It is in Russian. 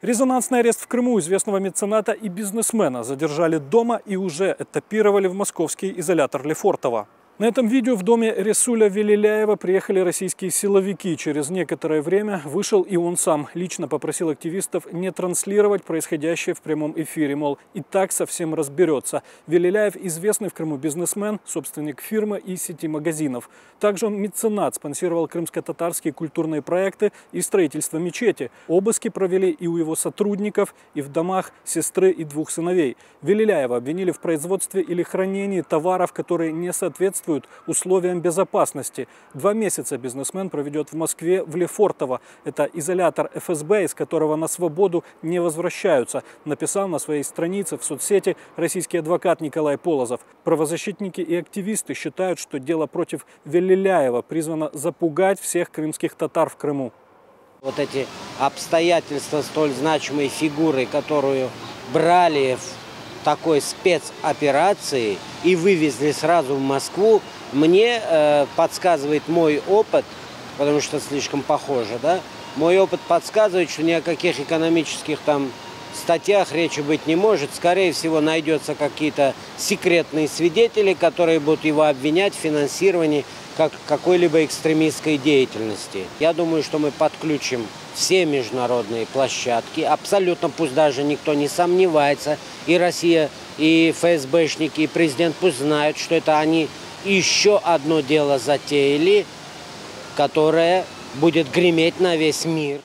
Резонансный арест в Крыму известного мецената и бизнесмена задержали дома и уже этапировали в московский изолятор Лефортово. На этом видео в доме Ресуля Велиляева приехали российские силовики. Через некоторое время вышел и он сам. Лично попросил активистов не транслировать происходящее в прямом эфире. Мол, и так совсем разберется. Велиляев – известный в Крыму бизнесмен, собственник фирмы и сети магазинов. Также он меценат, спонсировал крымско-татарские культурные проекты и строительство мечети. Обыски провели и у его сотрудников, и в домах сестры и двух сыновей. Велиляева обвинили в производстве или хранении товаров, которые не соответствуют условиям безопасности. 2 месяца бизнесмен проведет в Москве в Лефортово. Это изолятор ФСБ, из которого на свободу не возвращаются, написал на своей странице в соцсети российский адвокат Николай Полозов. Правозащитники и активисты считают, что дело против Велиляева призвано запугать всех крымских татар в Крыму. Вот эти обстоятельства столь значимой фигуры, которую брали в такой спецоперации и вывезли сразу в Москву, мне подсказывает мой опыт, потому что слишком похоже, да? Мой опыт подсказывает, что ни о каких экономических там статьях речи быть не может. Скорее всего, найдется какие-то секретные свидетели, которые будут его обвинять в финансировании какой-либо экстремистской деятельности. Я думаю, что мы подключим все международные площадки. Абсолютно, пусть даже никто не сомневается, и Россия, и ФСБшники, и президент пусть знают, что это они еще одно дело затеяли, которое будет греметь на весь мир.